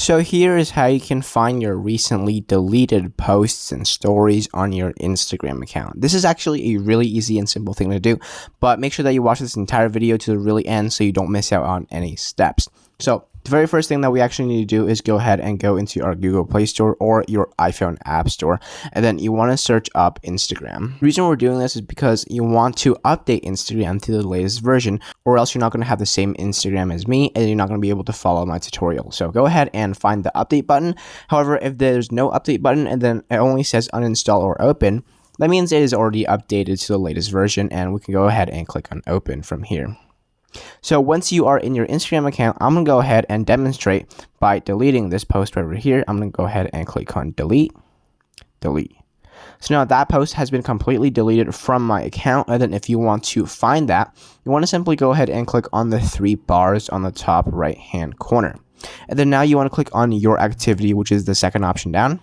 So here is how you can find your recently deleted posts and stories on your Instagram account. This is actually a really easy and simple thing to do, but make sure that you watch this entire video to the really end so you don't miss out on any steps. So the very first thing that we actually need to do is go ahead and go into our Google Play Store or your iPhone App Store, and then you want to search up Instagram. The reason we're doing this is because you want to update Instagram to the latest version, or else you're not going to have the same Instagram as me, and you're not going to be able to follow my tutorial. So go ahead and find the update button. However, if there's no update button and then it only says uninstall or open, that means it is already updated to the latest version, and we can go ahead and click on open from here. So once you are in your Instagram account, I'm going to go ahead and demonstrate by deleting this post right over here. I'm going to go ahead and click on delete. So now that post has been completely deleted from my account. And then if you want to find that, you want to simply go ahead and click on the three bars on the top right hand corner. And then now you want to click on your activity, which is the second option down.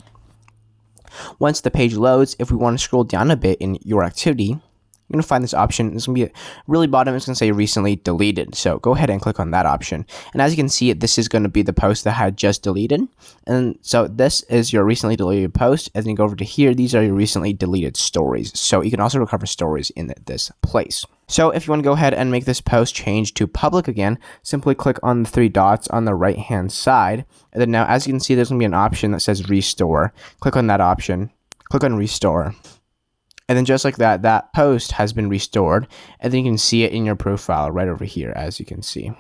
Once the page loads, if we want to scroll down a bit in your activity, you're going to find this option. It's going to be really bottom. It's going to say recently deleted. So go ahead and click on that option. And as you can see, this is going to be the post that I had just deleted. And so this is your recently deleted post. And then you go over to here. These are your recently deleted stories. So you can also recover stories in this place. So if you want to go ahead and make this post change to public again, simply click on the three dots on the right hand side. And then now, as you can see, there's going to be an option that says restore. Click on that option. Click on restore. And then just like that, that post has been restored, and then you can see it in your profile right over here, as you can see.